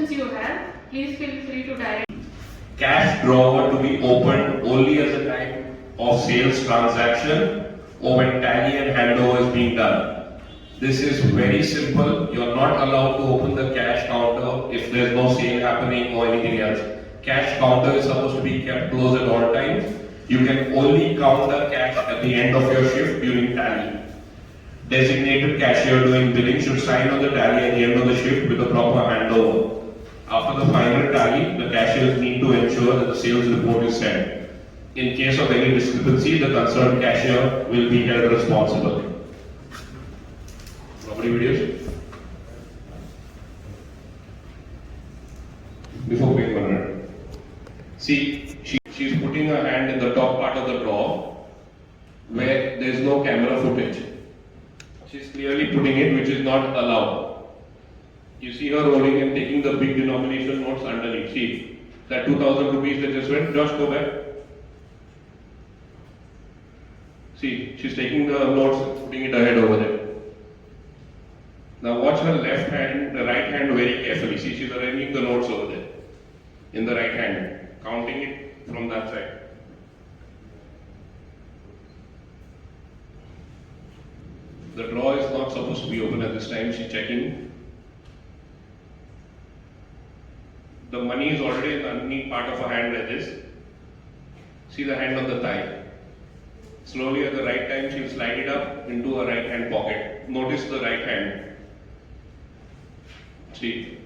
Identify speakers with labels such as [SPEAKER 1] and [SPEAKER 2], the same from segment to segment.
[SPEAKER 1] questions you have, please feel free to direct.
[SPEAKER 2] Cash drawer to be opened only at the time of sales transaction or when tally and handover is being done. This is very simple. You are not allowed to open the cash counter if there is no sale happening or anything else. Cash counter is supposed to be kept closed at all times. You can only count the cash at the end of your shift during tally. Designated cashier doing billing should sign on the tally at the end of the shift with a proper handover. After the final tally, the cashiers need to ensure that the sales report is sent. In case of any discrepancy, the concerned cashier will be held responsible. Property videos? Before paying 100. See, she's putting her hand in the top part of the drawer where there is no camera footage. She's clearly putting it, which is not allowed. You see her rolling and taking the big denomination notes underneath. See, that 2000 rupees that just went, Josh, go back. See, she's taking the notes, putting it ahead over there. Now watch her left hand, the right hand very carefully. See, she's arranging the notes over there. In the right hand, counting it from that side. The drawer is not supposed to be open at this time. She's checking. The money is already in the underneath part of her hand like this. See the hand on the thigh. Slowly at the right time she will slide it up into her right hand pocket. Notice the right hand. See.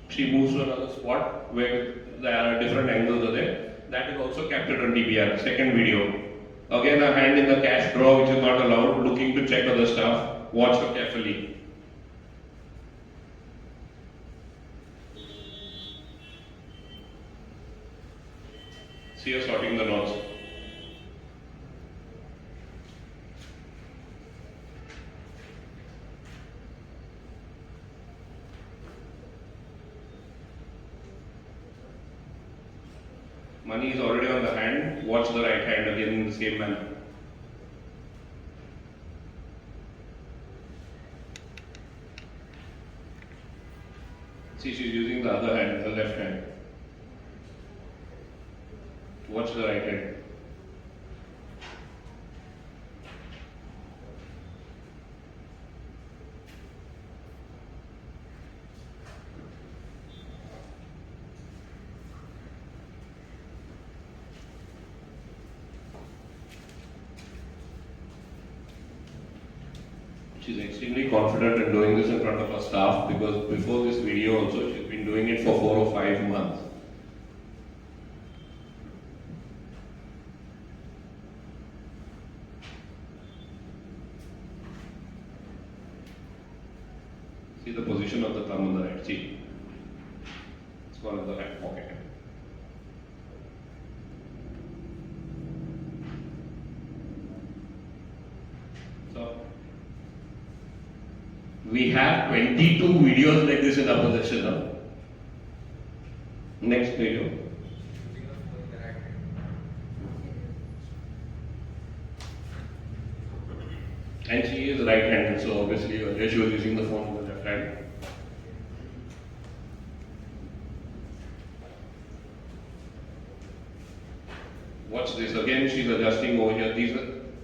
[SPEAKER 2] She moves to another spot where there are different angles are there. That is also captured on DVR, second video. Again, a hand in the cash drawer which is not allowed, looking to check other stuff. Watch her carefully. See her sorting the notes. Money is already on the hand. Watch the right hand again in the same manner. See, she's using the other hand, the left hand. Watch the right hand. She's extremely confident in doing this in front of her staff because before this video also she's been doing it for 4 or 5 months. See the position of the thumb on the right. See, it's gone in the right pocket. So we have 22 videos like this in our possession now. Next video. And she is right-handed, so obviously earlier she was using the phone with the left hand. Watch this again. She's adjusting over here.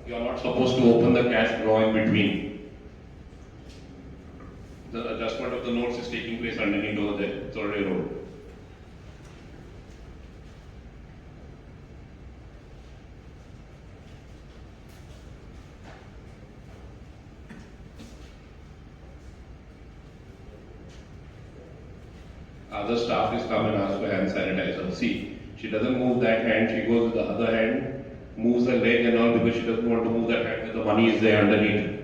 [SPEAKER 2] You are not supposed to open the cash drawer in between. The adjustment of the notes is taking place underneath over there. It's already rolled. Other staff is come and ask for hand sanitizer. See, she doesn't move that hand, she goes with the other hand, moves the leg and all because she doesn't want to move that hand because the money is there underneath.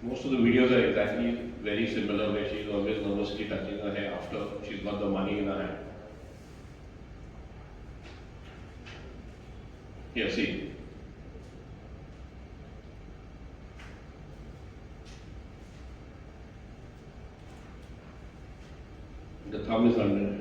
[SPEAKER 2] Most of the videos are exactly very similar where she's always nervously touching her hair after she's got the money in her hand. Here, see. The thumb is under.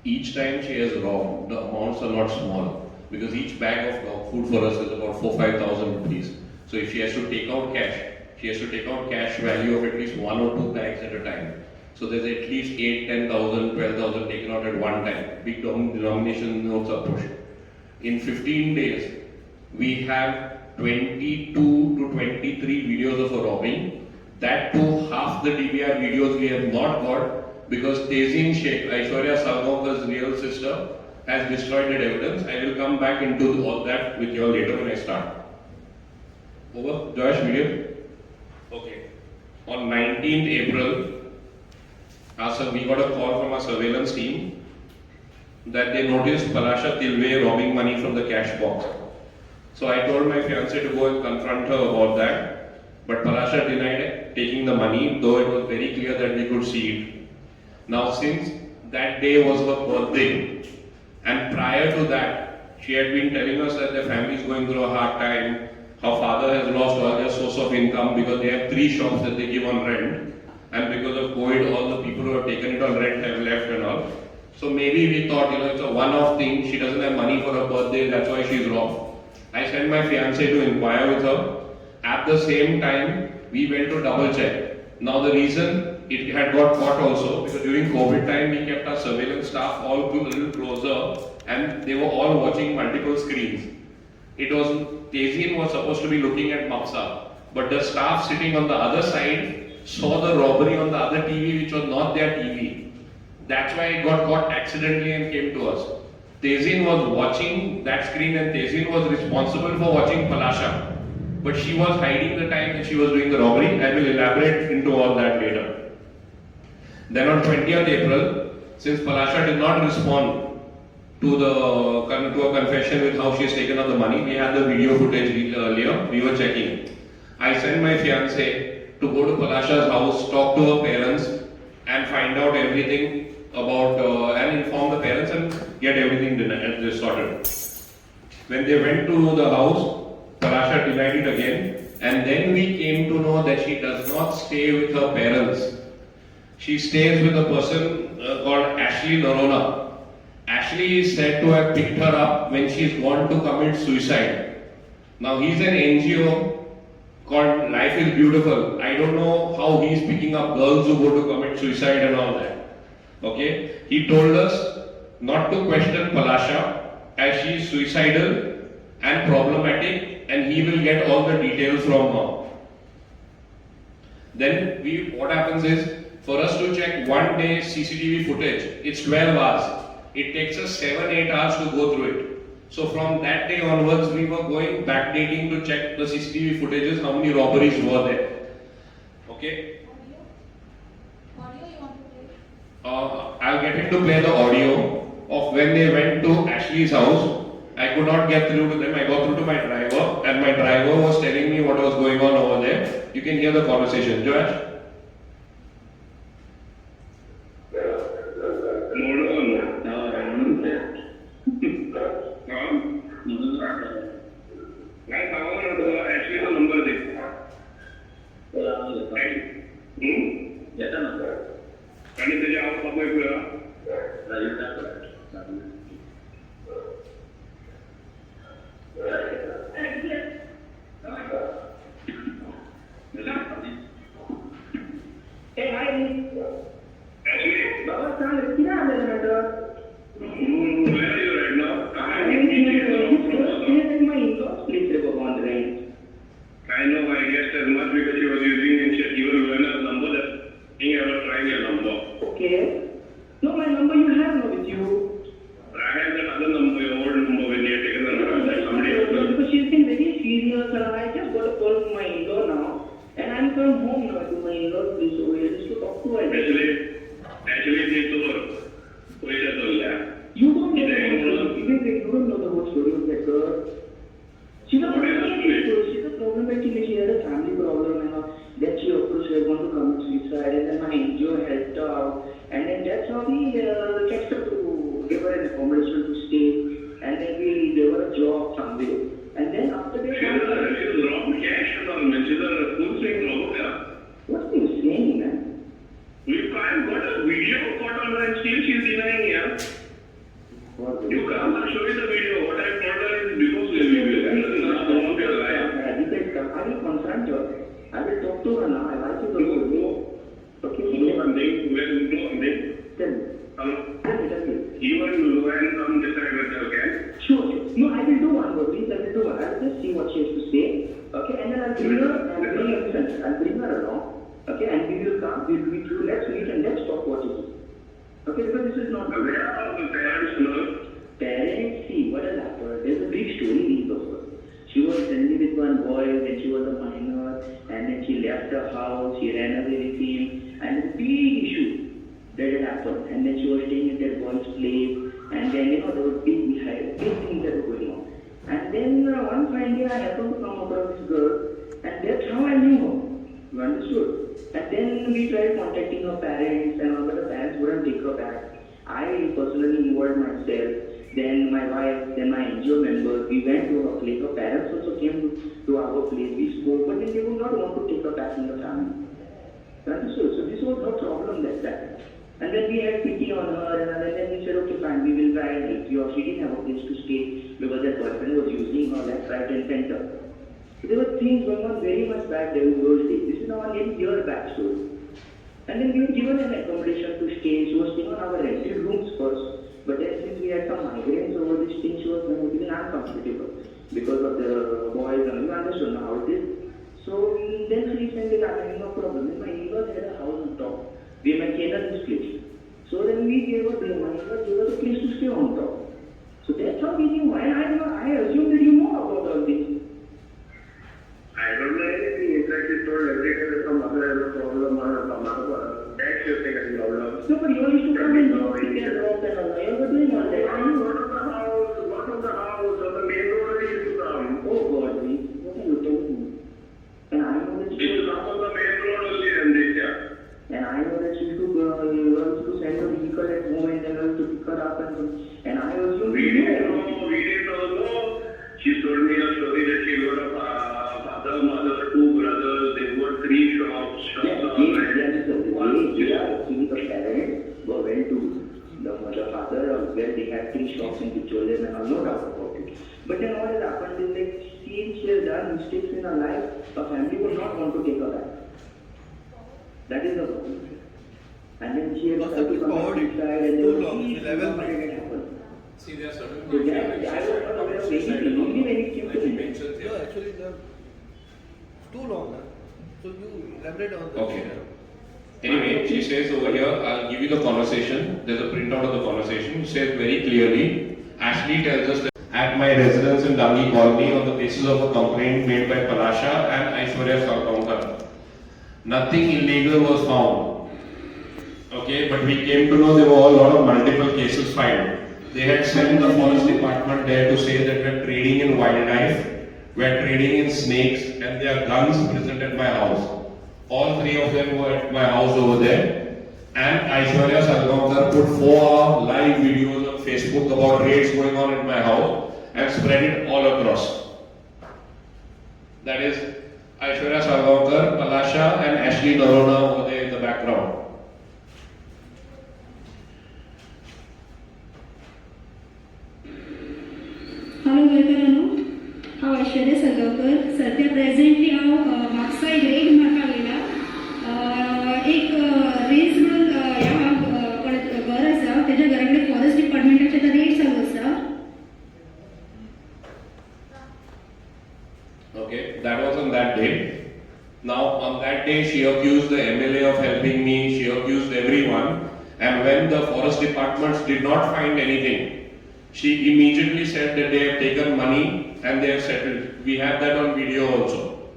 [SPEAKER 2] Each time she has robbed, the amounts are not small because each bag of dog food for us is about 4,000-5,000 rupees. So if she has to take out cash, she has to take out cash value of at least 1 or 2 bags at a time. So there's at least 8, 10,000, 12,000 taken out at one time. Big denomination notes are pushed. In 15 days, we have 22 to 23 videos of her robbing. That too, half the DVR videos we have not got because Tezin Sheikh, Aishwarya Salgaonkar's real sister, has destroyed that evidence. I will come back into all that with you all later when I start. Over, Josh, video. Okay. On 19th April, we got a call from our surveillance team that they noticed Palasha Tilve robbing money from the cash box. So I told my fiancée to go and confront her about that, but Palasha denied taking the money, though it was very clear that we could see it. Now, since that day was her birthday, and prior to that, she had been telling us that their family is going through a hard time. Her father has lost all their source of income because they have 3 shops that they give on rent, and because of COVID, all the people who have taken it on rent have left and all. So maybe we thought, it's a one-off thing. She doesn't have money for her birthday, that's why she's robbed. I sent my fiancé to inquire with her. At the same time, we went to double check. Now the reason it had got caught also because during COVID time we kept our surveillance staff all a little closer and they were all watching multiple screens. Tezin was supposed to be looking at Mapsa, but the staff sitting on the other side saw the robbery on the other TV which was not their TV. That's why it got caught accidentally and came to us. Tezin was watching that screen and Tezin was responsible for watching Palasha. But she was hiding the time that she was doing the robbery. I will elaborate into all that later. Then on 20th April, since Palasha did not respond to a confession with how she has taken out the money, we had the video footage earlier, we were checking. I sent my fiancé to go to Palasha's house, talk to her parents and find out everything about and inform the parents and get everything sorted. When they went to the house, Palasha denied it again, and then we came to know that she does not stay with her parents. She stays with a person called Ashley Norona. Ashley is said to have picked her up when she's gone to commit suicide. Now he's an NGO called Life is Beautiful. I don't know how he's picking up girls who go to commit suicide and all that. Okay? He told us not to question Palasha as she is suicidal and problematic, and he will get all the details from her. Then what happens is, for us to check one day CCTV footage, it's 12 hours. It takes us 7-8 hours to go through it. So from that day onwards, we were going backdating to check the CCTV footages, how many robberies were there. Okay?
[SPEAKER 3] Audio you want to play?
[SPEAKER 2] I'll get him to play the audio of when they went to Ashley's house. I could not get through to them. I got through to my driver, and my driver was telling me what was going on over there. You can hear the conversation. Josh?
[SPEAKER 3] You
[SPEAKER 4] the texter to give her an accommodation to stay, and then we gave her a job somewhere. And then after that,
[SPEAKER 5] She's robbed cash and she's a full swing robber.
[SPEAKER 4] what are you saying, man?
[SPEAKER 5] We can't got a video caught on her and still she's denying, yeah. You can't show me the video. What I told her is because we will not want your life.
[SPEAKER 4] I will confront her. I will talk to her now. I like you to go. Okay,
[SPEAKER 5] No, one thing.
[SPEAKER 4] tell me. Tell me.
[SPEAKER 5] Even when some decide with her, okay?
[SPEAKER 4] Sure. No, I will do one more. Please, I will do one. I will just see what she has to say. Okay, and then I'll bring her. I'll bring her along. Okay, and we will come. We'll meet you. Let's meet and let's talk what it is. Okay, because this is not.
[SPEAKER 5] Where are the parents now?
[SPEAKER 4] Parents, see what has happened. There's a big story being told. She was friendly with one boy when she was a minor, and then she left her house. She ran away with him, and a big issue that had happened. And then she was staying at that boy's place, and then there were big things that were going on. And then one fine day I happened to come across this girl, and that's how I knew her. You understood? And then we tried contacting her parents, and all, but the parents wouldn't take her back. I personally involved myself. Then my wife, then my NGO members, we went to her place. Her parents also came to our place. We spoke, but then they would not want to take her back in the family. Understood? So this was her problem that time. And then we had pity on her, and then we said, okay, fine, we will try and help you. She didn't have a place to stay because that boyfriend was using her left, right, and center. So there were things going on very much back there in those days. This is now a 8-year back story. And then we were given an accommodation to stay. She was staying on our rented rooms first. But then since we had some migraines over this thing, she was even uncomfortable because of the boys, and you understood how it is. So then she said that I'm having a problem. Then my neighbors had a house on top. We maintained this place. So then we gave her, my neighbors gave us a place to stay on top. So that's how we knew. And I assumed that you know about all this.
[SPEAKER 5] I don't know anything. In fact, she told every day that some mother has a problem or some other dad is having a problem.
[SPEAKER 4] No, but you used to come and go, pick and drop and all. You were doing all that.
[SPEAKER 5] What of the house, on the main road it used to come.
[SPEAKER 4] Oh God, please. What are you telling me? And I know that
[SPEAKER 5] It will come on the main road only and this, yeah.
[SPEAKER 4] And I know that she used to send a vehicle at home and then used to pick her up and I assumed
[SPEAKER 5] We didn't know. She told me a story that she got a father, mother, 2 brothers, they got 3 shops.
[SPEAKER 4] The parents were well to the father, where they had 3 shops in Pichole, and I have no doubt about it. But then what has happened is like she has done mistakes in her life, her family would not want to take her back. That is the problem. And then she has tried to come inside and
[SPEAKER 6] too long, 11
[SPEAKER 4] it happened.
[SPEAKER 7] See, there are certain
[SPEAKER 4] So that, I was not aware of anything, only when it came to me.
[SPEAKER 7] mentions
[SPEAKER 6] No,
[SPEAKER 7] here.
[SPEAKER 6] actually, too long. Huh? So you elaborate on that.
[SPEAKER 2] Okay. Anyway, she says over here, I'll give you the conversation. There's a printout of the conversation. She says very clearly, Ashley tells us that at my residence in Dangi Colony on the basis of a complaint made by Palasha and Aishwarya Salgaonkar. Nothing illegal was found. Okay, but we came to know there were a lot of multiple cases filed. They had sent the forest department there to say that we're trading in wildlife, we're trading in snakes, and there are guns present at my house. All 3 of them were at my house over there. And Aishwarya Salgaonkar put 4 live videos on Facebook about raids going on at my house and spread it all across. That is Aishwarya Salgaonkar, Palasha, and Ashley Narona over there in the background.
[SPEAKER 8] Hello, welcome. हांव ऐश्वर्या सलगांवकर सध्या presently हांव म्हापसा एक red म्हाका गेला एक raise म्हणून ह्या घर आसा तेज्या घरा कडेन फॉरेस्ट डिपार्टमेंटाचे आतां रेड चालू आसा.
[SPEAKER 2] Okay, that was on that day. Now, on that day, she accused the MLA of helping me, she accused everyone, and when the forest departments did not find anything, she immediately said that they have taken money and they have settled. We have that on video also.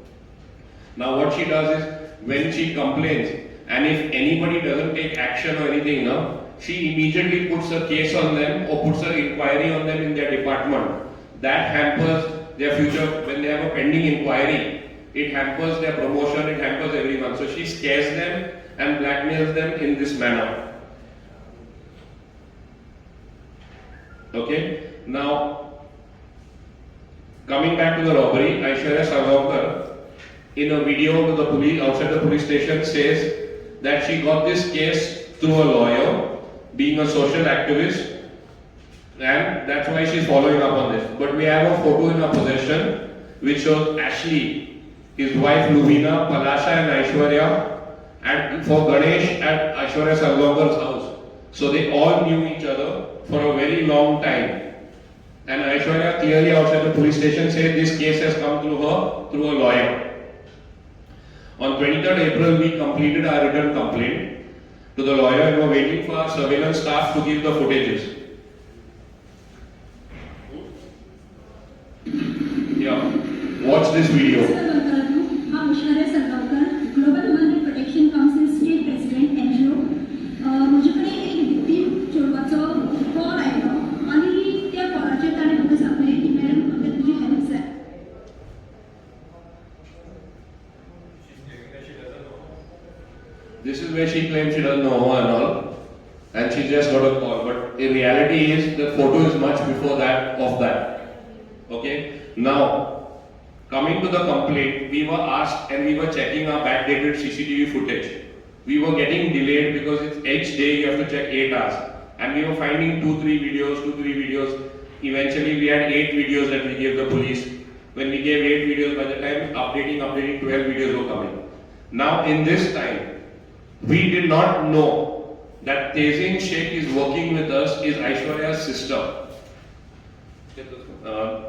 [SPEAKER 2] Now, what she does is, when she complains, and if anybody doesn't take action or anything, no, she immediately puts a case on them or puts an inquiry on them in their department. That hampers their future. When they have a pending inquiry, it hampers their promotion, it hampers everyone. So she scares them and blackmails them in this manner. Okay. Now, coming back to the robbery, Aishwarya Salgaonkar, in a video to the police outside the police station, says that she got this case through a lawyer, being a social activist, and that's why she's following up on this. But we have a photo in our possession which shows Ashley, his wife Lubina, Palasha, and Aishwarya for Ganesh at Aishwarya Salgaonkar's house. So they all knew each other for a very long time. And Aishwarya clearly outside the police station said this case has come through her through a lawyer. On 23rd April, we completed our written complaint to the lawyer and were waiting for our surveillance staff to give the footages. Yeah, watch this video.
[SPEAKER 8] I'm Aishwarya Salgaonkar, Global Human Protection Council State President NGO. माझ्याकडे एक victim चोरवाचा call आयला आणि त्या कॉलाचेर ताणें म्हाका सांगलें की madam म्हाका तुजी हेल्प जाय.
[SPEAKER 2] This is where she claims she doesn't know her and all, and she just got a call. But in reality, is the photo is much before that of that. Okay. Now, coming to the complaint, we were asked and we were checking our backdated CCTV footage. We were getting delayed because it's each day you have to check 8 hours, and we were finding 2-3 videos. Eventually, we had 8 videos that we gave the police. When we gave 8 videos, by the time updating, 12 videos were coming. Now, in this time, we did not know that Tezin Sheikh is working with us, is Aishwarya's sister.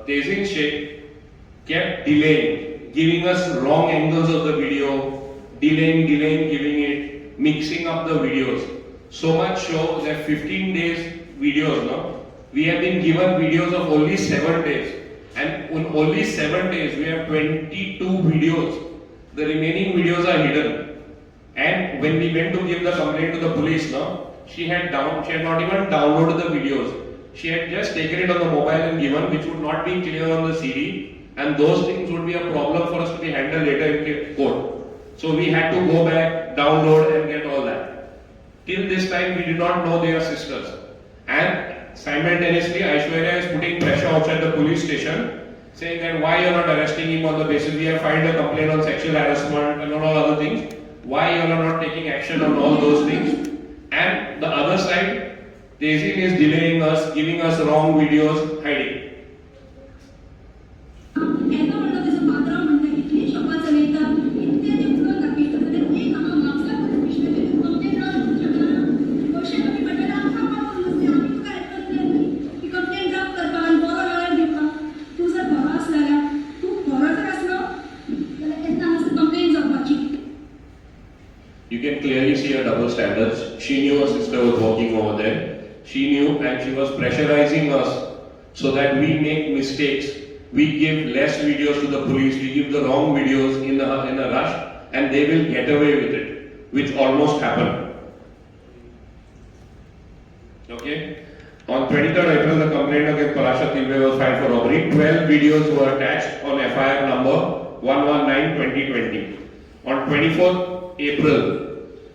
[SPEAKER 2] Tezin Sheikh kept delaying, giving us wrong angles of the video, delaying, giving it, mixing up the videos. So much so that 15 days videos, no? We have been given videos of only 7 days. And in only 7 days, we have 22 videos. The remaining videos are hidden. And when we went to give the complaint to the police, no, she had not even downloaded the videos. She had just taken it on the mobile and given, which would not be clear on the CD, and those things would be a problem for us to be handled later in court. So we had to go back, download, and get all that. Till this time, we did not know they are sisters. And simultaneously, Aishwarya is putting pressure outside the police station, saying that why you are not arresting him on the basis we have filed a complaint on sexual harassment and all other things. Why you are not taking action on all those things? And the other side, Tezin is delaying us, giving us wrong videos, hiding.
[SPEAKER 8] येता म्हणटा तेजो पात्रांव म्हणटा इतली शॉपां चलयता इतले ते उलोवन दाखयता जाल्यार एक हांगा म्हापसा पुलीस स्टेशनाचेर कंप्लेन ड्रॉप शकना. पयशे कमी पडटले आमकां पावून नासले आमी तुका हेल्प करतले की कंप्लेन ड्रॉप करपाक आनी बरो लॉयर दिवपाक. तूं जर बरो आसलो जाल्यार तूं बरो जर आसलो जाल्यार केन्ना मातसो कंप्लेन जावपाची.
[SPEAKER 2] You can clearly see her double standards. She knew her sister was working over there. She knew and she was pressurizing us so that we make mistakes. We give less videos to the police, we give the wrong videos in a rush, and they will get away with it, which almost happened. Okay? On 23rd April, the complaint against Palasha Tilve was filed for robbery. 12 videos were attached on FIR number 119-2020. On 24th April,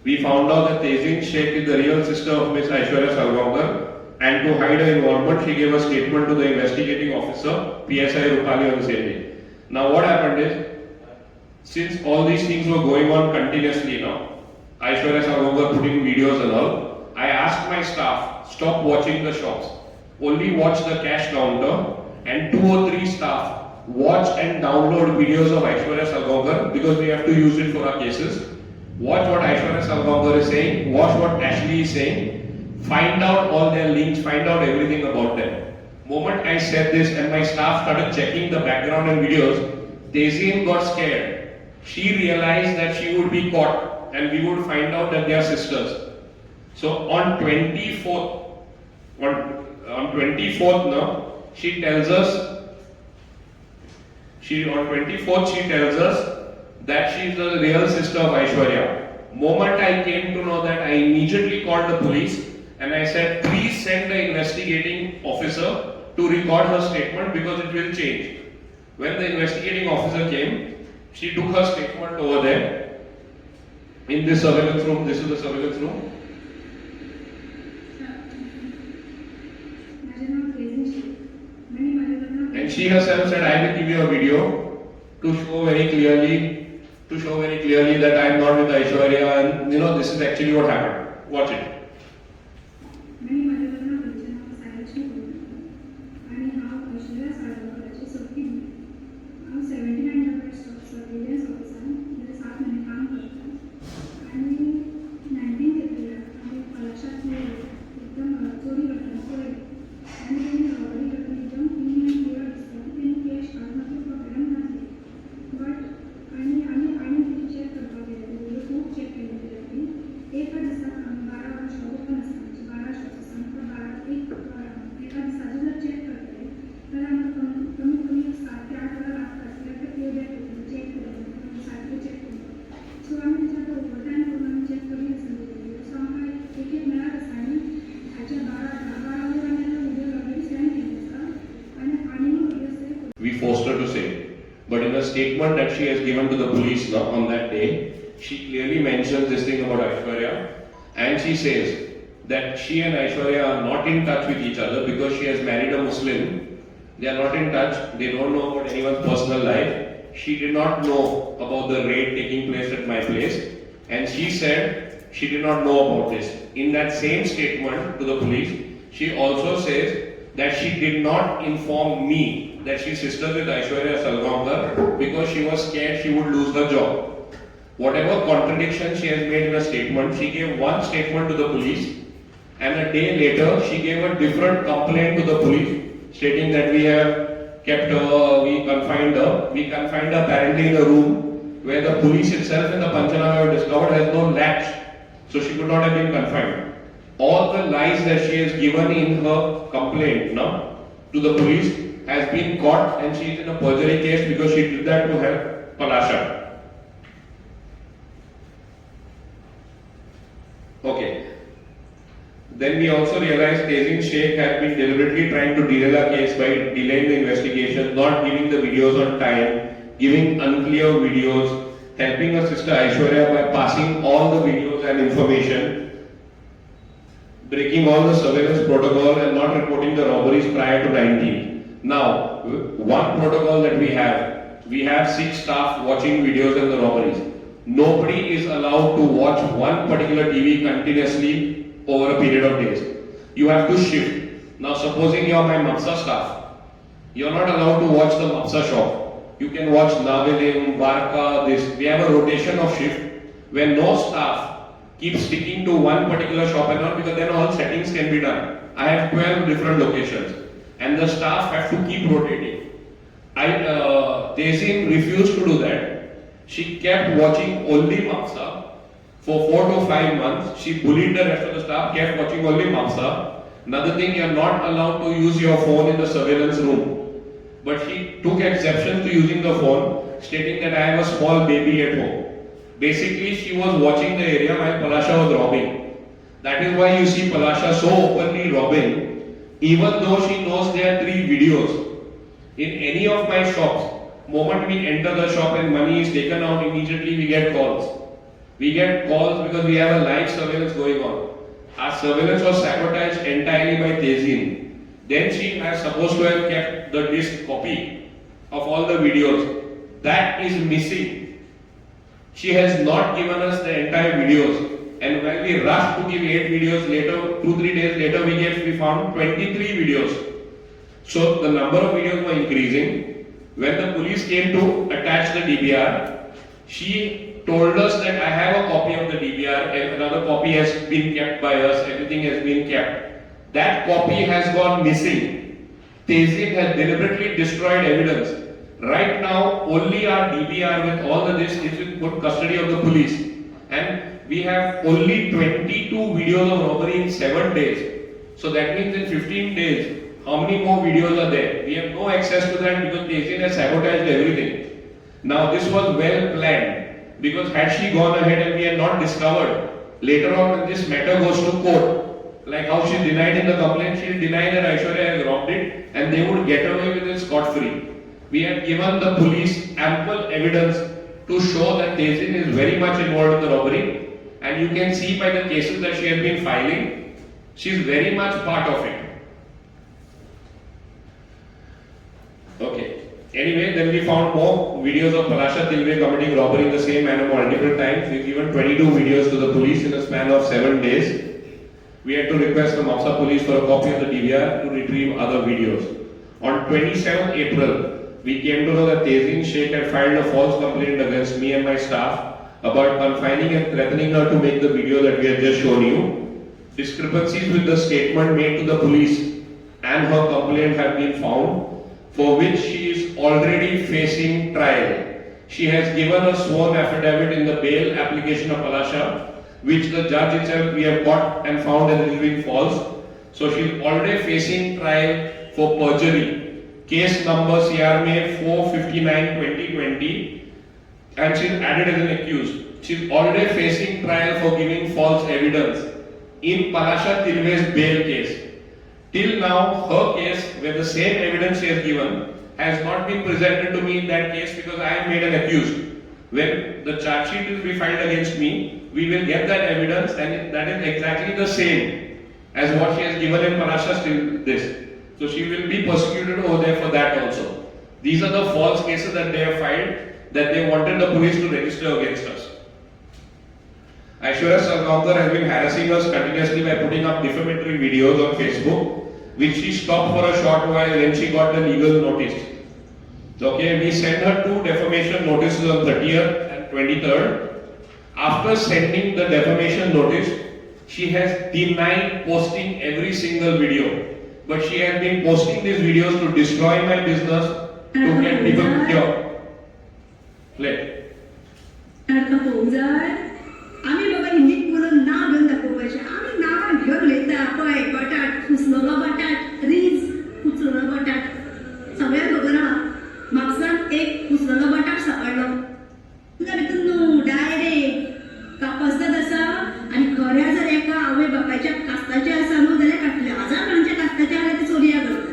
[SPEAKER 2] we found out that Tezin Sheikh is the real sister of Miss Aishwarya Salgaonkar, and to hide her involvement, she gave a statement to the investigating officer, PSI Rupali, on the same day. Now, what happened is, since all these things were going on continuously now, Aishwarya Salgaonkar putting videos and all, I asked my staff, stop watching the shops, only watch the cash counter, and 2 or 3 staff watch and download videos of Aishwarya Salgaonkar because we have to use it for our cases. Watch what Aishwarya Salgaonkar is saying, watch what Ashley is saying, find out all their links, find out everything about them. Moment I said this and my staff started checking the background and videos, Tezin got scared. She realized that she would be caught and we would find out that they are sisters. So on 24th now, she tells us that she is the real sister of Aishwarya. Moment I came to know that, I immediately called the police and I said, please send the investigating officer to record her statement because it will change. When the investigating officer came, she took her statement over there in this surveillance room. This is the surveillance room.
[SPEAKER 8] माझे नाव
[SPEAKER 2] she herself said, I will give you a video to show very clearly that I am not with Aishwarya, and this is actually what happened. Watch it.
[SPEAKER 8] मी माझ्या लग्नाकडचे नाव सायलक्ष्मी बोलते आणि हा ऐश्वर्या साळगावकरांची सोबती हा 79 double stop surveillance officer गेले 7 महिने काम करतो आणि 19 एप्रिलला आम्ही पलाशातले एकदम चोरी घटना कळली आणि त्यांनी रॉबरी घटना एकदम क्लीन अँड क्लिअर दिसतं त्यांनी कॅश काढण्याचे प्रॉब्लेम नाही बट आणि तिथे चेक करपाक गेले म्हणजे खूप चेक केले त्याच्यानी एका दिसाक आम्ही 12 वर्ष ओपन असता म्हणजे 12 वर्ष एका दिसाचे जर चेक करतले तर आम्हाला कमीत कमी 7 ते 8 वेळा लागतात कित्याक ते पे बॅक करतात चेक करतात सारखे चेक करतात सो आम्ही त्याच्यात ओव्हरटाईम करून आम्ही चेक करी आसा सो आमकां एक एक मेळत आसा आनी हाच्या 12 वयर आमी आतां व्हिडिओ ऑलरेडी सेंड केले आसा आनी video save
[SPEAKER 2] We forced her to say. But in a statement that she has given to the police now on that day, she clearly mentions this thing about Aishwarya, and she says that she and Aishwarya are not in touch with each other because she has married a Muslim. They are not in touch, they don't know about anyone's personal life. She did not know about the raid taking place at my place, and she said she did not know about this. In that same statement to the police, she also says that she did not inform me that she's sister with Aishwarya Salgaonkar because she was scared she would lose her job. Whatever contradiction she has made in a statement, she gave one statement to the police, and a day later she gave a different complaint to the police stating that we have kept her, we confined her apparently in a room where the police itself in the Panchanama have discovered has no latch, so she could not have been confined. All the lies that she has given in her complaint to the police has been caught, and she is in a perjury case because she did that to help Palasha. Okay. Then we also realized Tazeen Sheikh had been deliberately trying to derail our case by delaying the investigation, not giving the videos on time, giving unclear videos, helping her sister Aishwarya by passing all the videos and information, breaking all the surveillance protocol and not reporting the robberies prior to 19. Now, one protocol that we have 6 staff watching videos and the robberies. Nobody is allowed to watch one particular TV continuously over a period of days. You have to shift. Now, supposing you are my Mapsa staff, you are not allowed to watch the Mapsa shop. You can watch Navelim, Barka, this. We have a rotation of shift where no staff keep sticking to one particular shop and all, because then all settings can be done. I have 12 different locations and the staff have to keep rotating. Tazeen refused to do that. She kept watching only Mapsa for 4 to 5 months. She bullied the rest of the staff, kept watching only Mapsa. Another thing, you are not allowed to use your phone in the surveillance room. But she took exception to using the phone, stating that I have a small baby at home. Basically, she was watching the area while Palasha was robbing. That is why you see Palasha so openly robbing, even though she knows there are 3 videos. In any of my shops, moment we enter the shop and money is taken out, immediately we get calls. We get calls because we have a live surveillance going on. Our surveillance was sabotaged entirely by Tazeen. Then she has supposed to have kept the disk copy of all the videos. That is missing. She has not given us the entire videos, and when we rushed to give 8 videos later, 2-3 days later, we found 23 videos. So the number of videos were increasing. When the police came to attach the DVR, she told us that I have a copy of the DVR, and another copy has been kept by us, everything has been kept. That copy has gone missing. Tazeen has deliberately destroyed evidence. Right now, only our DVR with all the this is in good custody of the police, and we have only 22 videos of robbery in 7 days. So that means in 15 days, how many more videos are there? We have no access to that because Tazeen has sabotaged everything. Now this was well planned, because had she gone ahead and we had not discovered, later on when this matter goes to court, like how she denied in the complaint, she denied that Aishwarya has robbed it, and they would get away with it scot-free. We have given the police ample evidence to show that Tazeen is very much involved in the robbery, and you can see by the cases that she has been filing, she is very much part of it. Okay. Anyway, then we found more videos of Palasha Tilve committing robbery in the same manner multiple times. We've given 22 videos to the police in a span of 7 days. We had to request the Mopsa police for a copy of the DVR to retrieve other videos. On 27 April, we came to know that Tezin Sheikh had filed a false complaint against me and my staff about confining and threatening her to make the video that we had just shown you. Discrepancies with the statement made to the police and her complaint have been found, for which she is already facing trial. She has given a sworn affidavit in the bail application of Palasha, which the judge itself we have got and found as being false. So she is already facing trial for perjury. Case number CRMA 459/2020, and she is added as an accused. She is already facing trial for giving false evidence in Palasha Tilve's bail case. Till now, her case, where the same evidence she has given, has not been presented to me in that case because I am made an accused. When the charge sheet will be filed against me, we will get that evidence, and that is exactly the same as what she has given in Palasha till this. So she will be persecuted over there for that also. These are the false cases that they have filed, that they wanted the police to register against us. Aishwarya Sargaonkar has been harassing us continuously by putting up defamatory videos on Facebook, which she stopped for a short while when she got the legal notice. Okay, we sent her 2 defamation notices on 30th and 23rd. After sending the defamation notice, she has denied posting every single video. But she has been posting these videos to destroy my business, to get people killed. Play.
[SPEAKER 8] आम्ही बाबा हिंदीत बोलून नाव घेऊन दाखवायचे. आम्ही नाव घेऊन उलयता पळय, बटाट कुसलोलो बटाट, रीज कुसलोलो बटाट. सगळ्यांक खबर आहा, म्हापसान एक कुसलोलो बटाट सापडलो. तुका भितून न्हू डायरेक्ट कापासदार आसा, आनी खऱ्या जर एका आवय बापायच्या कास्ताचे आसा न्हू जाल्यार काटले 1000 जाणांच्या कास्ताचे आले ते चोरया करता.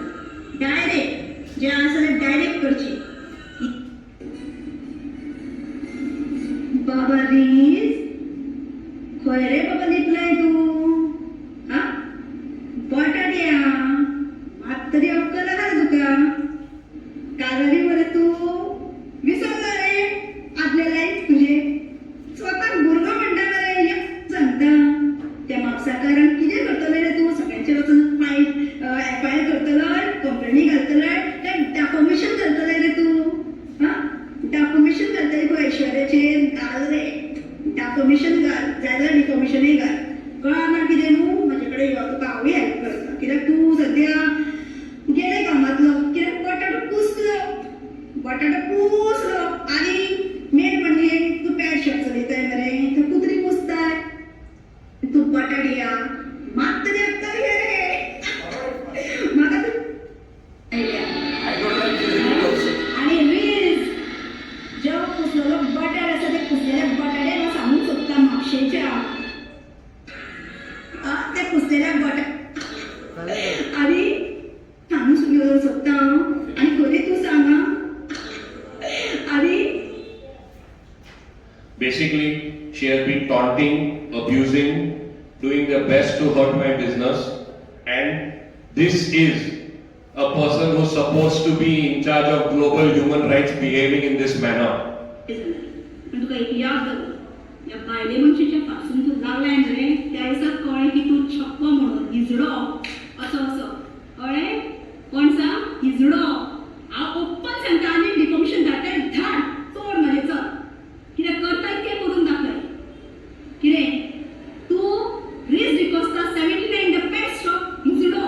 [SPEAKER 8] डायरेक्ट जे आसा ते डायरेक्ट करची. बाबा रीज खंय रे बाबा लिपलाय तू? हा बटाट या मात तरी अक्कल आहा तुका? काजारी मरे तू विसरला रे आदले लायफ तुझे. स्वतः भुरगो म्हणटा मरे एक सांगता त्या म्हापसाकारांक कितें करतले रे तू? सगळ्यांचेर वचून FIR करतलो, कंप्लेनी घालतलो, डेफॉमेशन करतले रे तू? हा डेफॉमेशन करतले खंय ऐश्वर्याचेर घाल रे. डेफॉमेशन घाल जाल्यार डिफॉमेशनय घाल. कळना कितें न्हू? म्हजे कडेन यो, तुका हांवूय हेल्प करता. कित्याक तू सद्या गेले कामांतलो, कित्याक बटाटो पुसलो आनी मेन म्हणजे तू पॅट शॉप चलयताय मरे, तो कुत्री पुसताय, तू बटाट या मात तरी अक्कल घे रे. म्हाका तू आणि रीज जेव्हा पुसलेलो बटाट आसा ते पुसलेल्या बटाट्याक सांगूंक सोदता म्हापशेच्या ते पुसलेल्या बटाट आनी सांगूंक सोदता आनी खरें तू सांगा.
[SPEAKER 2] Basically, she has been taunting, abusing, doing their best to hurt my business, and this is a person who's supposed to be in charge of global human rights behaving in this manner.
[SPEAKER 8] तुका एक याद या बायले मनशाच्या पासून तू लागलाय रे, त्या दिसा कळ्ळें की तू छप्प म्हणून इजडो असो कळ्ळें? कोण सांग? इजडो. हांव ओपन सांगता आनी डिफॉमेशन धाडटा धाड चोर मरे चल. कितें करता तें करून दाखय. कितें तू रीज डिकोस्टा 79 द पेट शॉप इजडो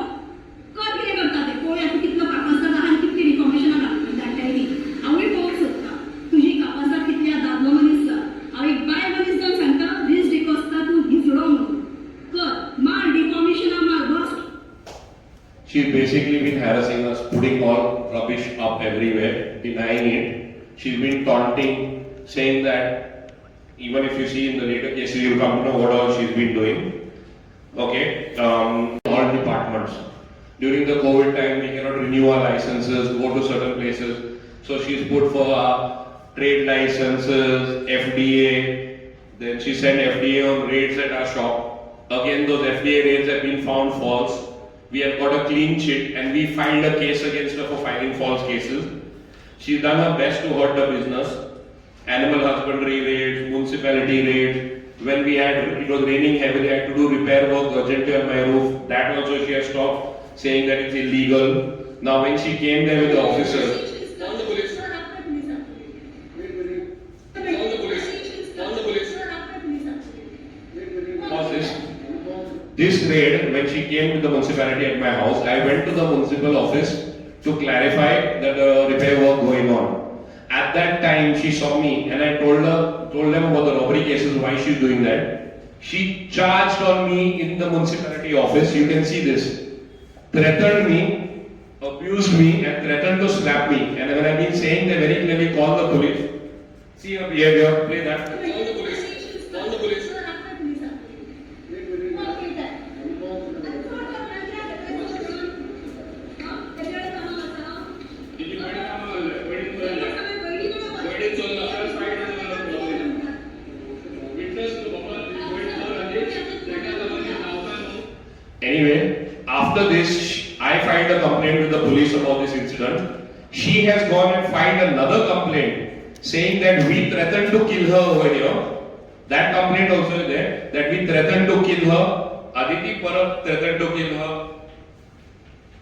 [SPEAKER 8] कर. कितें करता ते पळोवया तू कितलो कापासदार आहा आनी कितली डिफॉमेशनां धाडटाय ती. हांवूय पळोवंक सोदता तुजी कापासदार कितल्या दादलो मनीस जा. हांव एक बाय मनीस जावन सांगता रीज डिकोस्टा तू इजडो म्हणून कर. मार डिफॉमेशनां मार bast.
[SPEAKER 2] She's basically been harassing us, putting all rubbish up everywhere, denying it. She's been taunting, saying that even if you see in the later cases, you'll come to know what all she's been doing. Okay, all departments. During the COVID time, we cannot renew our licenses, go to certain places. So she's put for our trade licenses, FDA. Then she sent FDA on raids at our shop. Again, those FDA raids have been found false. We have got a clean sheet and we filed a case against her for filing false cases. She's done her best to hurt the business. Animal husbandry raids, municipality raids. When it was raining heavily, I had to do repair work urgently on my roof. That also she has stopped, saying that it's illegal. Now when she came there with the officer,
[SPEAKER 3] Call the police. Call the police. Call the police.
[SPEAKER 2] what's this? This raid, when she came with the municipality at my house, I went to the municipal office to clarify that the repair work going on. At that time, she saw me and I told them about the robbery cases, why she's doing that. She charged on me in the municipality office, you can see this. Threatened me, abused me and threatened to slap me. And when I've been saying they very clearly call the police. See her behavior, play that.
[SPEAKER 3] Call the police. Call the police.
[SPEAKER 2] Anyway, after this, I filed a complaint with the police about this incident. She has gone and filed another complaint saying that we threatened to kill her over here. That complaint also is there, that we threatened to kill her. Aditi Parab threatened to kill her.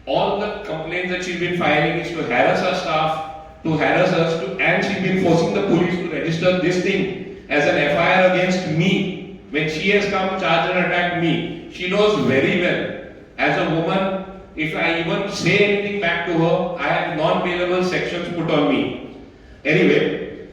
[SPEAKER 2] All the complaints that she's been filing is to harass our staff, to harass us, and she's been forcing the police to register this thing as an FIR against me. When she has come, charged and attacked me, she knows very well, as a woman, if I even say anything back to her, I have non-bailable sections put on me. Anyway,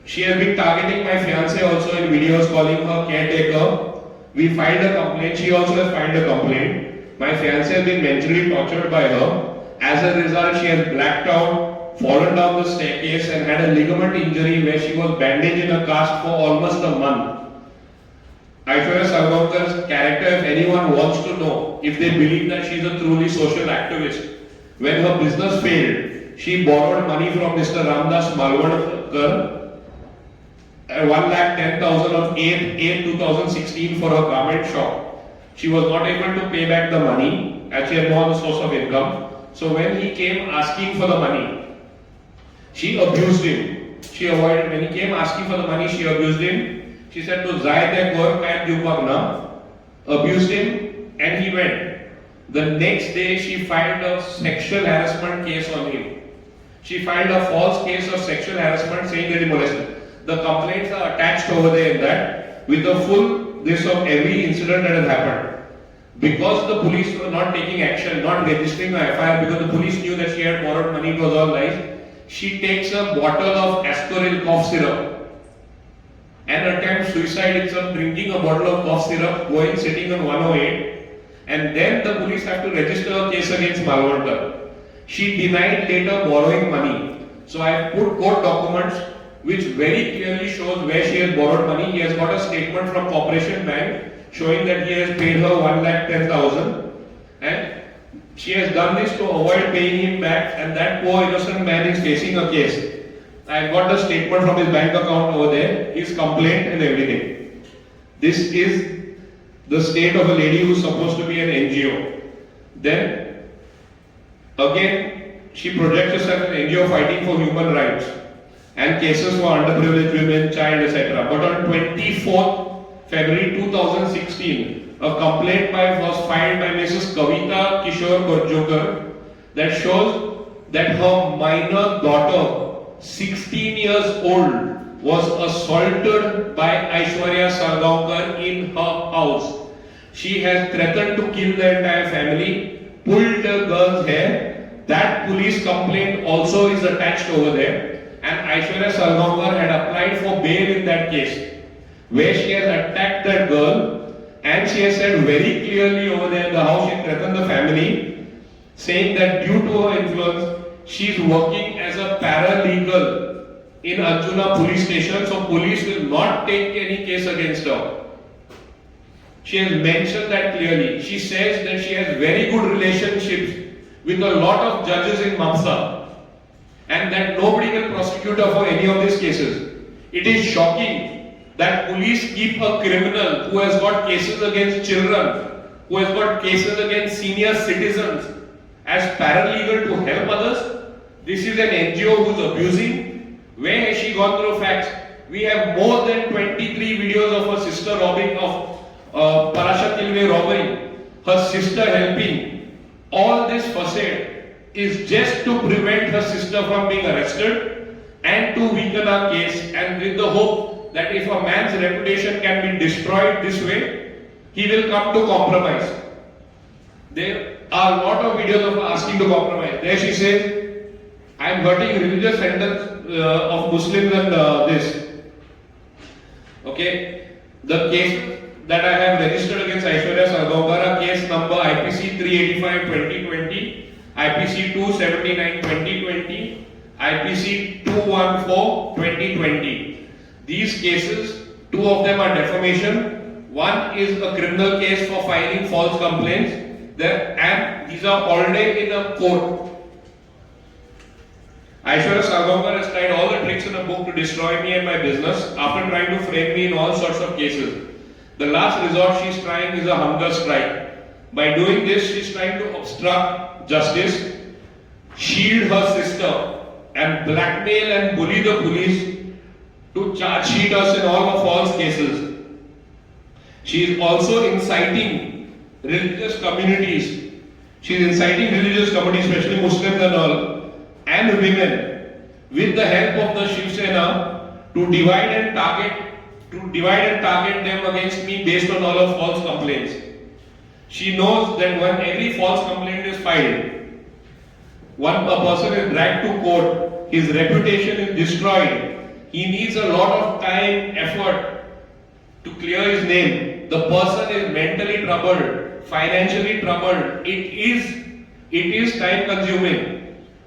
[SPEAKER 2] she has been targeting my fiance also in videos, calling her caretaker. We filed a complaint, she also has filed a complaint. My fiance has been mentally tortured by her. As a result, she has blacked out, fallen down the staircase and had a ligament injury where she was bandaged in a cast for almost a month. Aishwarya Salgaonkar's character, if anyone wants to know, if they believe that she is a truly social activist, when her business failed, she borrowed money from Mr. Ramdas Malwadkar, 1,10,000 on 8/8/2016 for her garment shop. She was not able to pay back the money as she had no other source of income. So when he came asking for the money, she abused him. She avoided. When he came asking for the money, she abused him. She said to Zaide Gaur Kat Dupagna, abused him, and he went. The next day, she filed a sexual harassment case on him. She filed a false case of sexual harassment saying that he molested. The complaints are attached over there in that with the full list of every incident that has happened. Because the police were not taking action, not registering the FIR, because the police knew that she had borrowed money, it was all lies, she takes a bottle of Ascoril cough syrup and attempts suicide itself, drinking a bottle of cough syrup, going sitting on 108, and then the police have to register a case against Malwadkar. She denied later borrowing money. So I have put court documents which very clearly shows where she has borrowed money. He has got a statement from Corporation Bank showing that he has paid her 1,10,000 and she has done this to avoid paying him back, and that poor innocent man is facing a case. I got the statement from his bank account over there, his complaint and everything. This is the state of a lady who is supposed to be an NGO. Then, again, she projects herself as an NGO fighting for human rights and cases for underprivileged women, child, etc. But on 24th February 2016, a complaint was filed by Mrs. Kavita Kishore Gurjokar that shows that her minor daughter, 16 years old, was assaulted by Aishwarya Salgaonkar in her house. She has threatened to kill the entire family, pulled the girl's hair. That police complaint also is attached over there. And Aishwarya Salgaonkar had applied for bail in that case, where she has attacked that girl, and she has said very clearly over there in the house she threatened the family, saying that due to her influence, she is working as a paralegal in Arjuna police station, so police will not take any case against her. She has mentioned that clearly. She says that she has very good relationships with a lot of judges in Mamsa and that nobody will prosecute her for any of these cases. It is shocking that police keep a criminal who has got cases against children, who has got cases against senior citizens as paralegal to help others. This is an NGO who's abusing. Where has she gone through facts? We have more than 23 videos of her sister robbing, of Parashat Tilve robbery, her sister helping. All this facade is just to prevent her sister from being arrested and to weaken our case, and with the hope that if a man's reputation can be destroyed this way, he will come to compromise. There are a lot of videos of her asking to compromise. There she says, I am hurting religious sentence of Muslims and this. Okay, the case that I have registered against Aishwarya Salgaonkar, case number IPC 385/2020, IPC 279/2020, IPC 214/2020. These cases, two of them are defamation. One is a criminal case for filing false complaints, and these are already in a court. Aishwarya Salgaonkar has tried all the tricks in the book to destroy me and my business after trying to frame me in all sorts of cases. The last resort she's trying is a hunger strike. By doing this, she's trying to obstruct justice, shield her sister, and blackmail and bully the police to charge sheet us in all the false cases. She is also inciting religious communities. She is inciting religious communities, especially Muslims and all, and women, with the help of the Shiv Sena, to divide and target them against me based on all of false complaints. She knows that when every false complaint is filed, a person is dragged to court, his reputation is destroyed, he needs a lot of time, effort to clear his name. The person is mentally troubled, financially troubled. It is time consuming.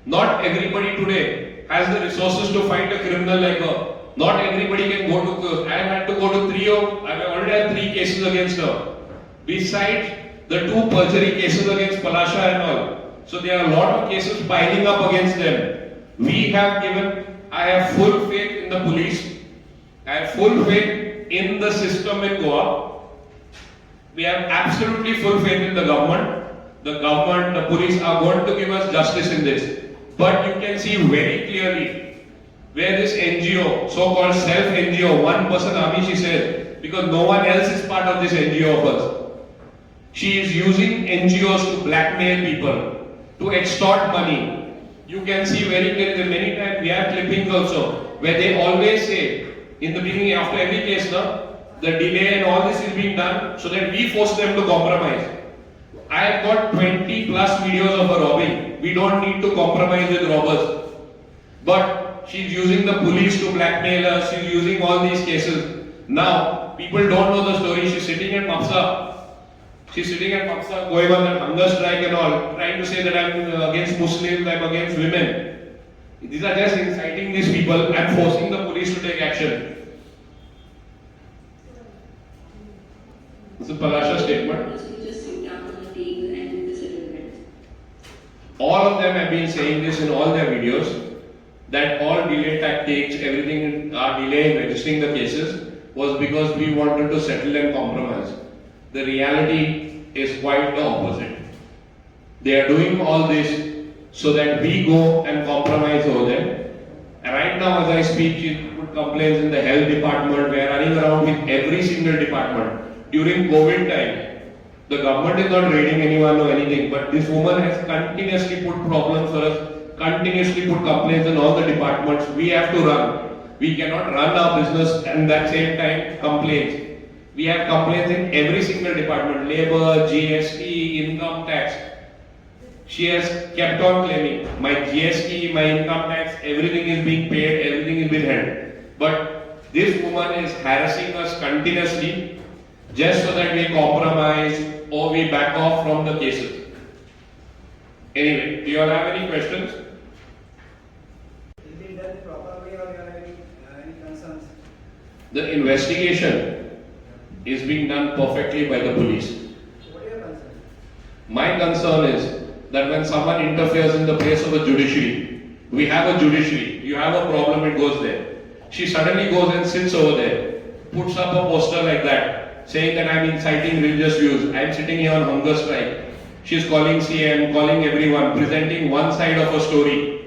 [SPEAKER 2] Not everybody today has the resources to fight a criminal like her. Not everybody can go to court. I have had to go to I've already had 3 cases against her. Besides the 2 perjury cases against Palasha and all. So there are a lot of cases piling up against them. I have full faith in the police. I have full faith in the system in Goa. We have absolutely full faith in the government. The police are going to give us justice in this. But you can see very clearly where this NGO, so-called self-NGO, one-person army, she said, because no one else is part of this NGO of us. She is using NGOs to blackmail people, to extort money. You can see very clearly, many times we have clippings also, where they always say, in the beginning, after every case, the delay and all this is being done so that we force them to compromise. I have got 20 plus videos of her robbing. We don't need to compromise with robbers. But she's using the police to blackmail us. She's using all these cases. Now, people don't know the story. She's sitting at Mapsa. Going on that hunger strike and all, trying to say that I'm against Muslims, I'm against women. These are just inciting these people and forcing the police to take action. This is Palasha's statement.
[SPEAKER 8] Just sit down on the table and do the settlement.
[SPEAKER 2] All of them have been saying this in all their videos, that all delay tactics, everything, our delay in registering the cases was because we wanted to settle and compromise. The reality is quite the opposite. They are doing all this so that we go and compromise over them. And right now, as I speak, she put complaints in the health department. We are running around with every single department. During COVID time, the government is not raiding anyone or anything, but this woman has continuously put problems for us, continuously put complaints in all the departments. We have to run. We cannot run our business and at the same time complaints. We have complaints in every single department, labor, GST, income tax. She has kept on claiming, my GST, my income tax, everything is being paid, everything is being held. But this woman is harassing us continuously just so that we compromise or we back off from the cases. Anyway, do you all have any questions?
[SPEAKER 7] Is it done the proper way or you have any concerns?
[SPEAKER 2] The investigation is being done perfectly by the police.
[SPEAKER 7] What are your concerns?
[SPEAKER 2] My concern is that when someone interferes in the place of a judiciary, we have a judiciary, you have a problem, it goes there. She suddenly goes and sits over there, puts up a poster like that, saying that I'm inciting religious views, I'm sitting here on hunger strike. She's calling CM, calling everyone, presenting one side of a story.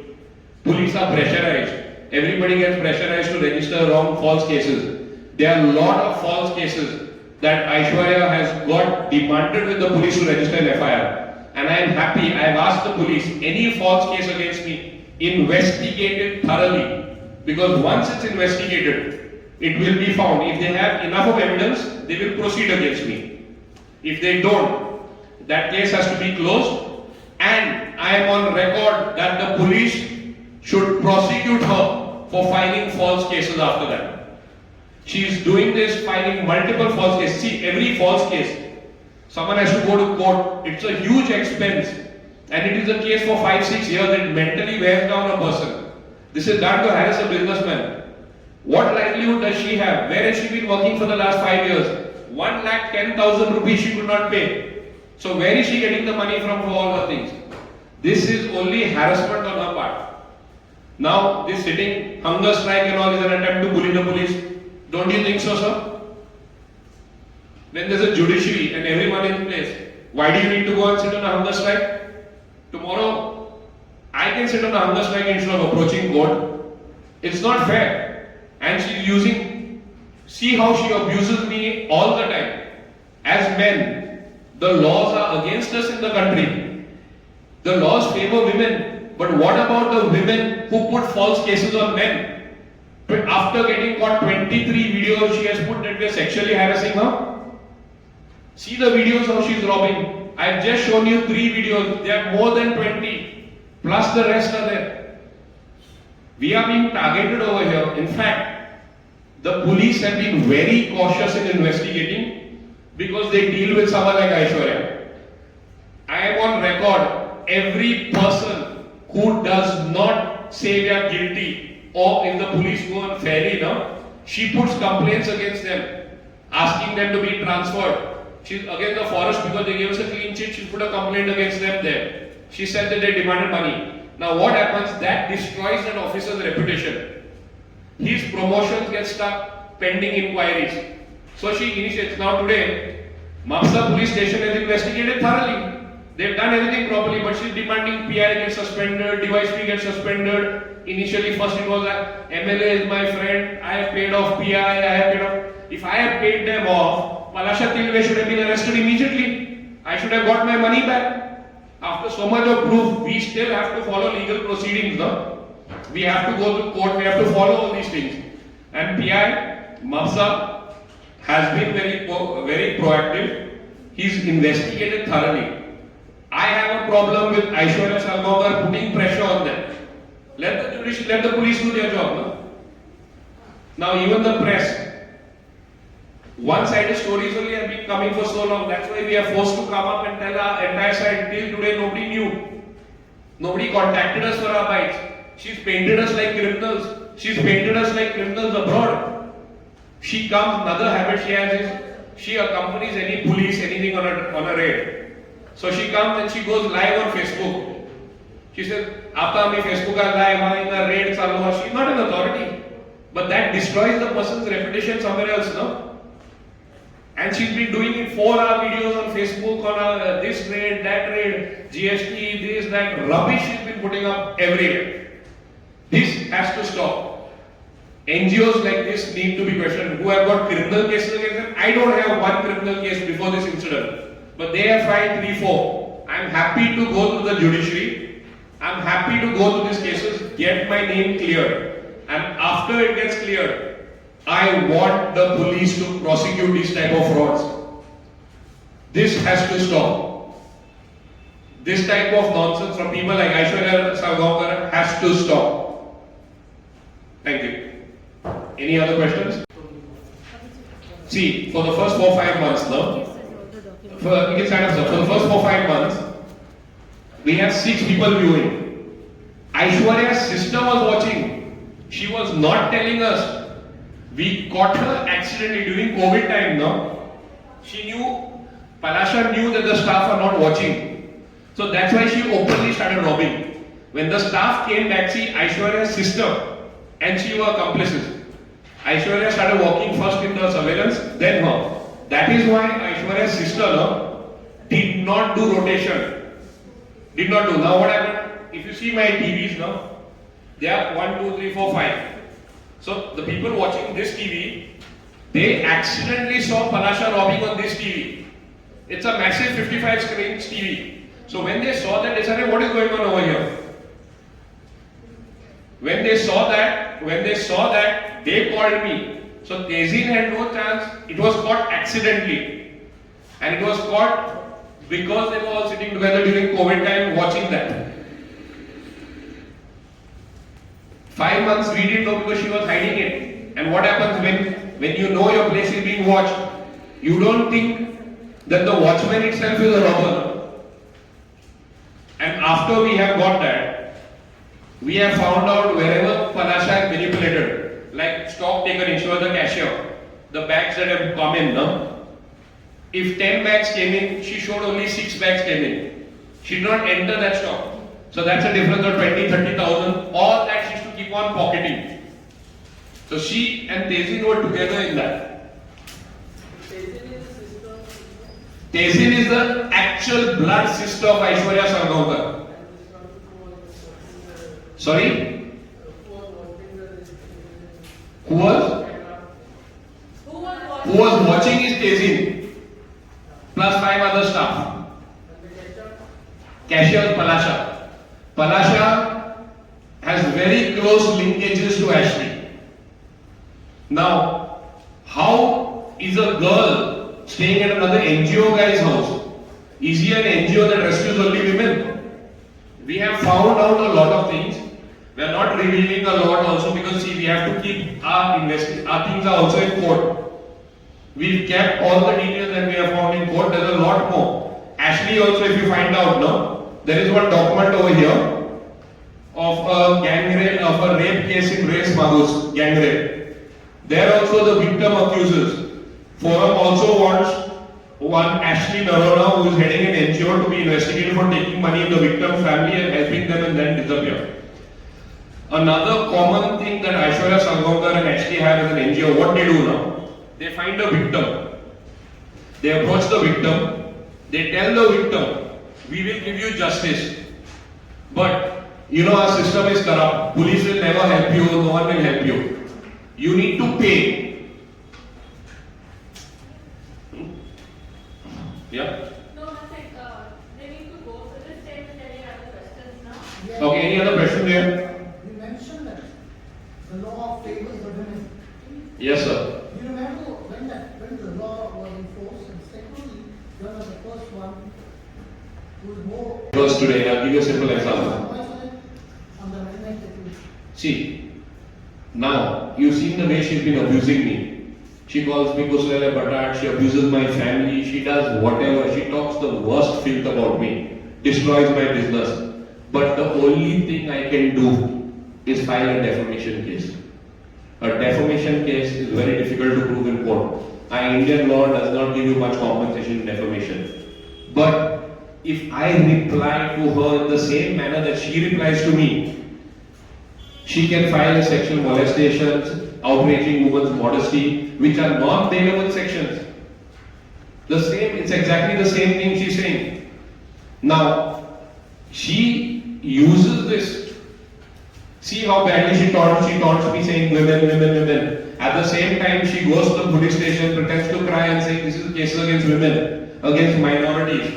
[SPEAKER 2] Police are pressurized. Everybody gets pressurized to register wrong false cases. There are a lot of false cases that Aishwarya has got demanded with the police to register an FIR. And I am happy, I have asked the police, any false case against me, investigate it thoroughly. Because once it's investigated, it will be found. If they have enough of evidence, they will proceed against me. If they don't, that case has to be closed. And I am on record that the police should prosecute her for filing false cases after that. She is doing this, filing multiple false cases. See, every false case, someone has to go to court. It's a huge expense. And it is a case for 5-6 years. It mentally wears down a person. This is done to harass a businessman. What livelihood does she have? Where has she been working for the last 5 years? 1,10,000 rupees she could not pay. So where is she getting the money from for all her things? This is only harassment on her part. Now, this sitting hunger strike and all is an attempt to bully the police. Don't you think so, sir? When there's a judiciary and everyone in place, why do you need to go and sit on a hunger strike? Tomorrow, I can sit on a hunger strike instead of approaching court. It's not fair. And she's using, see how she abuses me all the time. As men, the laws are against us in the country. The laws favor women. But what about the women who put false cases on men? After getting caught 23 videos, she has put that we are sexually harassing her. See the videos how she's robbing. I've just shown you 3 videos. There are more than 20. Plus the rest are there. We are being targeted over here. In fact, the police have been very cautious in investigating because they deal with someone like Aishwarya. I am on record. Every person who does not say they are guilty, or if the police go on ferry now, she puts complaints against them, asking them to be transferred. She's against the forest because they gave us a clean sheet, she put a complaint against them there. She said that they demanded money. Now what happens? That destroys an officer's reputation. His promotions get stuck pending inquiries. So she initiates. Now today, Mapsa police station has investigated thoroughly. They've done everything properly, but she's demanding PI gets suspended, device fee gets suspended. Initially, first it was that MLA is my friend, I have paid off PI, I have paid off. If I have paid them off, Palasha Tilve should have been arrested immediately. I should have got my money back. After so much of proof, we still have to follow legal proceedings. No? We have to go to court, we have to follow all these things. And PI, Mapsa, has been very proactive. He's investigated thoroughly. I have a problem with Aishwarya Salgaonkar putting pressure on them. Let the police do their job. No? Now even the press, one-sided stories only have been coming for so long. That's why we are forced to come up and tell our entire side. Till today nobody knew. Nobody contacted us for our bites. She's painted us like criminals. She's painted us like criminals abroad. She comes, another habit she has is, she accompanies any police, anything on a raid. So she comes and she goes live on Facebook. She says, "Aapka hame Facebook ka live hai, inka raid chalu hai." She's not an authority, but that destroys the person's reputation somewhere else, no? And she's been doing it 4-hour videos on Facebook on this raid, that raid, GST, this, that rubbish she's been putting up everywhere. This has to stop. NGOs like this need to be questioned. Who have got criminal cases against them? I don't have one criminal case before this incident. But they have filed 3-4. I'm happy to go to the judiciary. I'm happy to go to these cases, get my name cleared. And after it gets cleared, I want the police to prosecute these type of frauds. This has to stop. This type of nonsense from people like Aishwarya Salgaonkar has to stop. Thank you. Any other questions? See, for the first 4-5 months now, you can stand up, sir. For the first 4-5 months, we have 6 people viewing. Aishwarya's sister was watching. She was not telling us. We caught her accidentally during COVID time now. She knew, Palasha knew that the staff are not watching. So that's why she openly started robbing. When the staff came back, see Aishwarya's sister and she were accomplices. Aishwarya started walking first in the surveillance, then her. That is why Aishwarya's sister did not do rotation. Did not do. Now what happened? If you see my TVs now, They are 1, 2, 3, 4, 5. So the people watching this TV, they accidentally saw Palasha robbing on this TV. It's a massive 55 screens TV. So when they saw that, they said, "What is going on over here?" When they saw that, they called me. So Tezin had no chance. It was caught accidentally, and it was caught because they were all sitting together during COVID time watching that. 5 months we didn't know because she was hiding it. And what happens when you know your place is being watched? You don't think that the watchman itself is a robber. And after we have got that, we have found out wherever Palasha is manipulated, like stock taken in, she was the cashier, the bags that have come in, no? If 10 bags came in, she showed only 6 bags came in. She did not enter that stock. So that's a difference of 20, 30,000. All that she used to keep on pocketing. So she and Tezin were together in that. Tezin is the actual blood sister of Aishwarya Sargaonkar. Sorry? Who was? Who was watching is Tezin. Plus 5 other staff. Cashier Palasha. Palasha has very close linkages to Ashley. Now, how is a girl staying at another NGO guy's house? Is he an NGO that rescues only women? We have found out a lot of things. We are not revealing a lot also because see, we have to keep our things are also in court. We've kept all the details that we have found in court. There's a lot more. Ashley also, if you find out, no? There is one document over here of a gang rape, of a rape case in Race Magus, gang rape. There also the victim accuses. Forum also wants one Ashley Narona, who is heading an NGO, to be investigated for taking money in the victim's family and helping them and then disappear. Another common thing that Aishwarya Sargaonkar and Ashley have as an NGO, what they do now? They find a victim. They approach the victim. They tell the victim, "We will give you justice. But, you know, our system is corrupt. Police will never help you. No one will help you. You need to pay." Yeah?
[SPEAKER 1] No, nothing. They need to go for this statement. Any other questions now?
[SPEAKER 2] Okay, any other question there?
[SPEAKER 7] You mentioned that the law favors the women.
[SPEAKER 2] Yes, sir.
[SPEAKER 7] You remember when the law was enforced, and secondly, you are the first one who is more.
[SPEAKER 2] First today, I'll give you a simple example.
[SPEAKER 7] On the amendment that you.
[SPEAKER 2] See, now you've seen the way she's been abusing me. She calls me Kusrele Batat, she abuses my family, she does whatever, she talks the worst filth about me, destroys my business. But the only thing I can do is file a defamation case. A defamation case is very difficult to prove in court. Our Indian law does not give you much compensation in defamation. But if I reply to her in the same manner that she replies to me, she can file a sexual molestations, outraging women's modesty, which are non-bailable sections. It's exactly the same thing she's saying. Now, she uses this. See how badly she taunts me saying women, women, women. At the same time, she goes to the police station, pretends to cry and say this is cases against women, against minorities.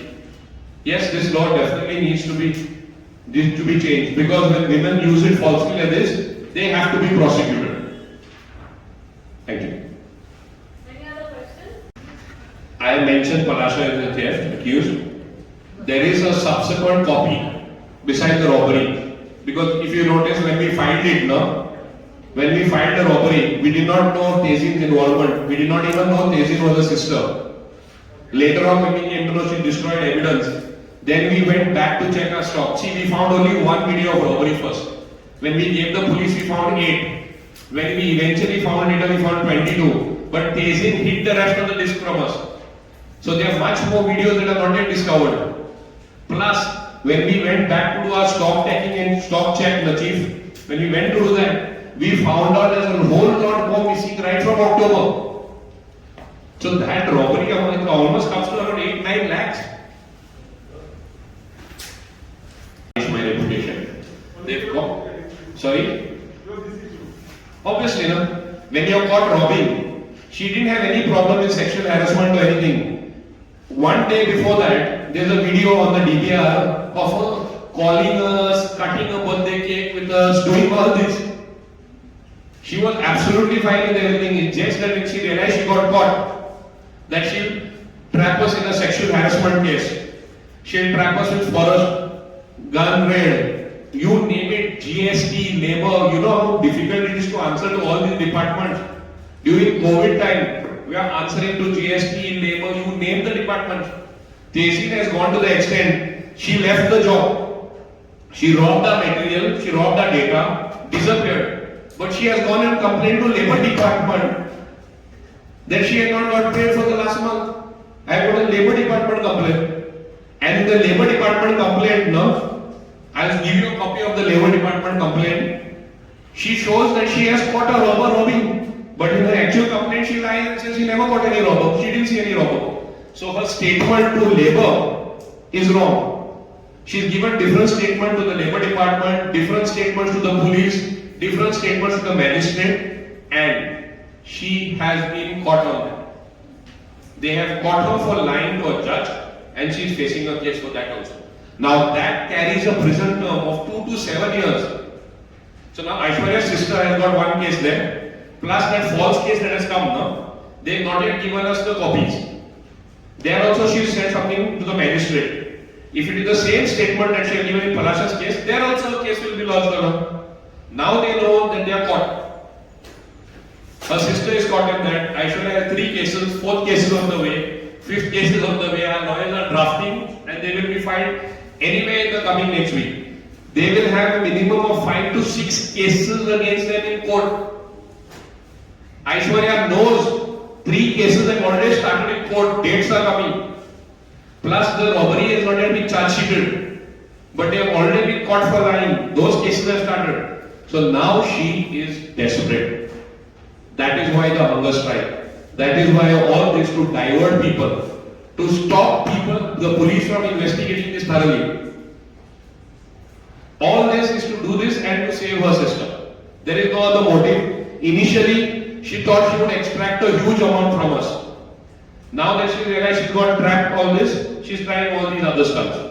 [SPEAKER 2] Yes, this law definitely needs to be changed, because when women use it falsely like this, they have to be prosecuted. Thank you.
[SPEAKER 1] Any other questions?
[SPEAKER 2] I mentioned Palasha is the theft accused. There is a subsequent copy beside the robbery, because if you notice when we filed it, when we filed the robbery, we did not know Tezin's involvement. We did not even know Tezin was a sister. Later on, when we came to know she destroyed evidence, then we went back to check our stock. See, we found only one video of robbery first. When we gave the police, we found 8. When we eventually found later, we found 22. But Tezin hid the rest of the disc from us. So there are much more videos that are not yet discovered. Plus, when we went back to do our stock taking and stock check, the chief, when we went to do that, we found out there's a whole lot more missing right from October. So that robbery almost comes to around 8-9 lakhs. My reputation. They've got. Sorry? Obviously, no. When you're caught robbing, she didn't have any problem with sexual harassment or anything. One day before that, there's a video on the DVR of her calling us, cutting a birthday cake with us, doing all this. She was absolutely fine with everything. It's just that when she realized she got caught, that she'll trap us in a sexual harassment case. She'll trap us with forest, gun raid, you name it, GST, labor. You know how difficult it is to answer to all these departments. During COVID time, we are answering to GST, labor, you name the department. Tehsil has gone to the extent, she left the job. She robbed the material, she robbed the data, disappeared. But she has gone and complained to labor department that she had not got paid for the last month. I have got a labor department complaint. And in the labor department complaint, no, I'll give you a copy of the labor department complaint. She shows that she has caught a robber robbing. But in her actual complaint, she lies and says she never caught any robber. She didn't see any robber. So her statement to labor is wrong. She's given different statement to the labor department, different statements to the police, different statements to the magistrate, and she has been caught on that. They have caught her for lying to a judge, and she is facing a case for that also. Now that carries a prison term of 2 to 7 years. So now Aishwarya's sister has got one case there, plus that false case that has come now. They have not yet given us the copies. There also she will send something to the magistrate. If it is the same statement that she has given in Palasha's case, there also a case will be lodged on her. Now they know that they are caught. Her sister is caught in that. Aishwarya has 3 cases, 4th case is on the way, 5th case is on the way. Our lawyers are drafting and they will be filed anyway in the coming next week. They will have a minimum of 5 to 6 cases against them in court. Aishwarya knows 3 cases have already started in court, dates are coming. Plus the robbery has not yet been charge sheeted. But they have already been caught for lying. Those cases have started. So now she is desperate. That is why the hunger strike. That is why all this, to divert people, to stop people, the police from investigating this thoroughly. All this is to do this and to save her sister. There is no other motive. Initially, she thought she would extract a huge amount from us. Now that she realized she got trapped all this, she's trying all these other stuff.